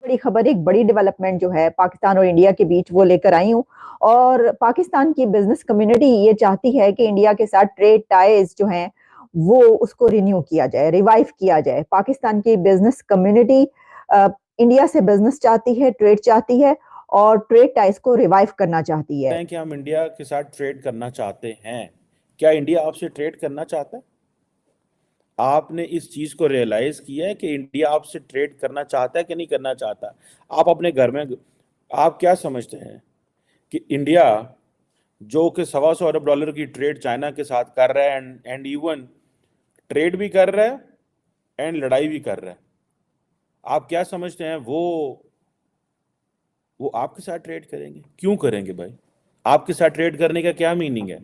बड़ी खबर, एक बड़ी डेवलपमेंट जो है पाकिस्तान और इंडिया के बीच वो लेकर आई हूँ। और पाकिस्तान की बिजनेस कम्युनिटी ये चाहती है कि इंडिया के साथ ट्रेड टाइज जो हैं वो उसको रिन्यू किया जाए, रिवाइव किया जाए। पाकिस्तान की बिजनेस कम्युनिटी इंडिया से बिजनेस चाहती है, ट्रेड चाहती है और ट्रेड टाइज को रिवाइव करना चाहती है। कि हम इंडिया के साथ ट्रेड करना चाहते हैं। क्या इंडिया आपसे ट्रेड करना चाहता है? आपने इस चीज को रियलाइज किया है कि इंडिया आपसे ट्रेड करना चाहता है कि नहीं करना चाहता? आप अपने घर में आप क्या समझते हैं कि इंडिया जो कि $125 अरब की ट्रेड चाइना के साथ कर रहा है एंड इवन ट्रेड भी कर रहा है एंड लड़ाई भी कर रहा है, आप क्या समझते हैं वो आपके साथ ट्रेड करेंगे? क्यों करेंगे भाई? आपके साथ ट्रेड करने का क्या मीनिंग है?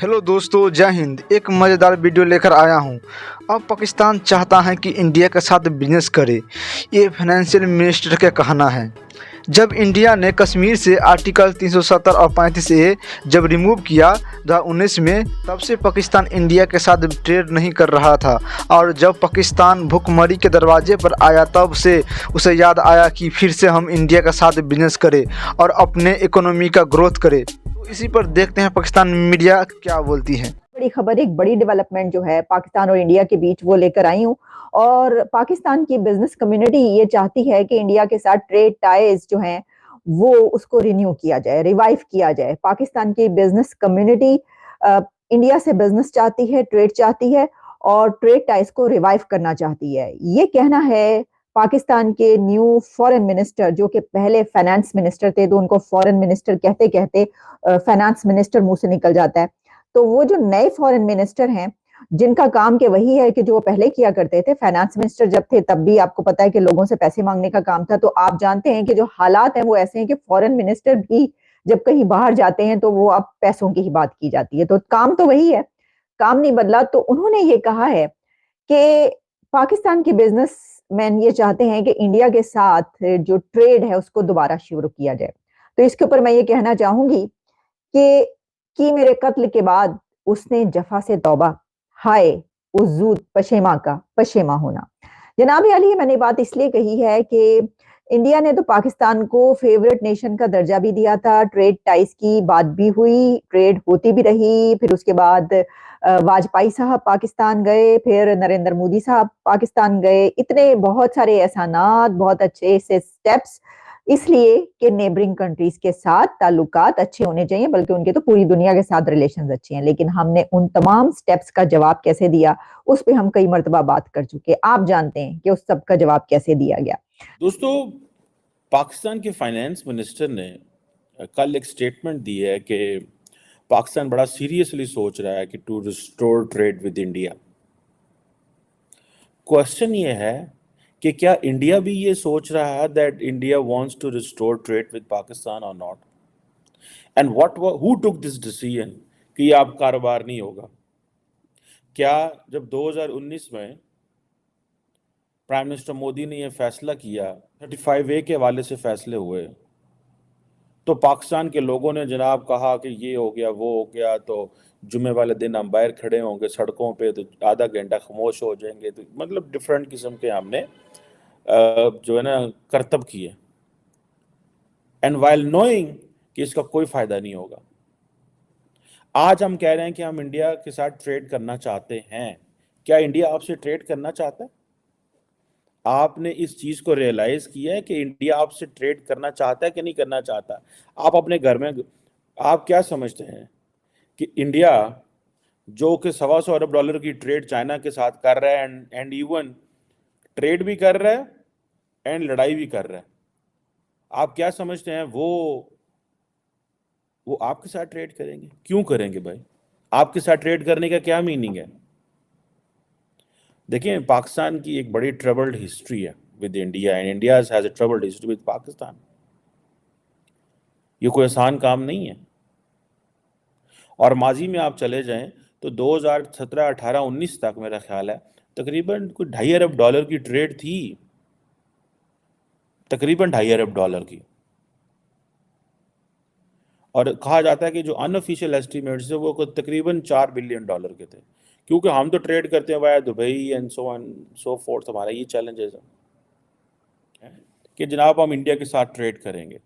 हेलो दोस्तों, जय हिंद। एक मज़ेदार वीडियो लेकर आया हूं। अब पाकिस्तान चाहता है कि इंडिया के साथ बिजनेस करे, ये फाइनेंशियल मिनिस्टर का कहना है। जब इंडिया ने कश्मीर से आर्टिकल 370 और 35A जब रिमूव किया 2019 में, तब से पाकिस्तान इंडिया के साथ ट्रेड नहीं कर रहा था। और जब पाकिस्तान भुखमरी के दरवाजे पर आया, तब से उसे याद आया कि फिर से हम इंडिया के साथ बिजनेस करें और अपने इकोनॉमी का ग्रोथ करें। तो इसी पर देखते हैं पाकिस्तान मीडिया क्या बोलती है। बड़ी खबर, एक बड़ी डेवलपमेंट जो है पाकिस्तान और इंडिया के बीच वो लेकर आई हूँ। और पाकिस्तान की बिजनेस कम्युनिटी ये चाहती है कि इंडिया के साथ ट्रेड टाइज जो हैं वो उसको रिन्यू किया जाए, रिवाइव किया जाए। पाकिस्तान की बिजनेस कम्युनिटी इंडिया से बिजनेस चाहती है, ट्रेड चाहती है और ट्रेड टाइज को रिवाइव करना चाहती है। ये कहना है पाकिस्तान के न्यू फॉरेन मिनिस्टर, जो कि पहले फाइनेंस मिनिस्टर थे, तो उनको फॉरेन मिनिस्टर कहते कहते फाइनेंस मिनिस्टर मुंह से निकल जाता है। तो वो जो नए फॉरेन मिनिस्टर हैं, जिनका काम के वही है कि जो वो पहले किया करते थे, फाइनेंस मिनिस्टर जब थे तब भी आपको पता है कि लोगों से पैसे मांगने का काम था। तो आप जानते हैं कि जो हालात हैं वो ऐसे हैं कि फॉरेन मिनिस्टर भी जब कहीं बाहर जाते हैं तो वो अब पैसों की ही बात की जाती है। तो काम तो वही है, काम नहीं बदला। तो उन्होंने ये कहा है कि पाकिस्तान के बिजनेसमैन ये चाहते हैं कि इंडिया के साथ जो ट्रेड है उसको दोबारा शुरू किया जाए। तो इसके ऊपर मैं ये कहना चाहूंगी कि मेरे कत्ल के बाद उसने जफा से तौबा, हाय उस जूद पशेमा का पशेमा होना। जनाब अली, मैंने बात इसलिए कही है कि इंडिया ने तो पाकिस्तान को फेवरेट नेशन का दर्जा भी दिया था, ट्रेड टाइज की बात भी हुई, ट्रेड होती भी रही। फिर उसके बाद वाजपेयी साहब पाकिस्तान गए, फिर नरेंद्र मोदी साहब पाकिस्तान गए। इतने बहुत सारे एहसानात, बहुत अच्छे से स्टेप्स, इसलिए कि नेबरिंग कंट्रीज के साथ ताल्लुकात अच्छे होने चाहिए, बल्कि उनके तो पूरी दुनिया के साथ रिलेशंस अच्छे हैं। लेकिन हमने उन तमाम स्टेप्स का जवाब कैसे दिया, उस पर हम कई मर्तबा बात कर चुके। आप जानते हैं कि उस सब का जवाब कैसे दिया गया। दोस्तों, पाकिस्तान के फाइनेंस मिनिस्टर ने कल एक स्टेटमेंट दी है कि पाकिस्तान बड़ा सीरियसली सोच रहा है कि to restore trade with India. Question ये है कि क्या इंडिया भी ये सोच रहा है that India wants to restore trade with Pakistan और not? And what who took this decision कि ये आप कारोबार नहीं होगा? क्या जब 2019 में प्राइम मिनिस्टर मोदी ने यह फैसला किया, 35A के हवाले से फैसले हुए, तो पाकिस्तान के लोगों ने जनाब कहा कि ये हो गया वो हो गया, तो जुमे वाले दिन हम बाहर खड़े होंगे सड़कों पे तो आधा घंटा खामोश हो जाएंगे। तो मतलब डिफरेंट किस्म के हमने जो है ना करतब किए, एंड वाइल नोइंग कि इसका कोई फायदा नहीं होगा। आज हम कह रहे हैं कि हम इंडिया के साथ ट्रेड करना चाहते हैं। क्या इंडिया आपसे ट्रेड करना चाहता है? आपने इस चीज को रियलाइज किया है कि इंडिया आपसे ट्रेड करना चाहता है कि नहीं करना चाहता? आप अपने घर में आप क्या समझते हैं कि इंडिया जो कि $125 अरब की ट्रेड चाइना के साथ कर रहा है एंड इवन ट्रेड भी कर रहा है एंड लड़ाई भी कर रहा है, आप क्या समझते हैं वो आपके साथ ट्रेड करेंगे? क्यों करेंगे भाई? आपके साथ ट्रेड करने का क्या मीनिंग है? देखिए, पाकिस्तान की एक बड़ी ट्रबल्ड हिस्ट्री है with India and India has a troubled history with Pakistan. ये कोई आसान काम नहीं है। और माजी में आप चले जाएं तो 2017, 18, 19 तक मेरा ख्याल है तकरीबन कोई $2.5 अरब की ट्रेड थी, तकरीबन $2.5 अरब की। और कहा जाता है कि जो अनऑफिशियल एस्टिमेट्स है वो तकरीबन $4 बिलियन के थे, क्योंकि हम तो ट्रेड करते हैं via Dubai and so on so fourth, हमारा ये चैलेंजेस है। कि जनाब हम इंडिया के साथ ट्रेड करेंगे।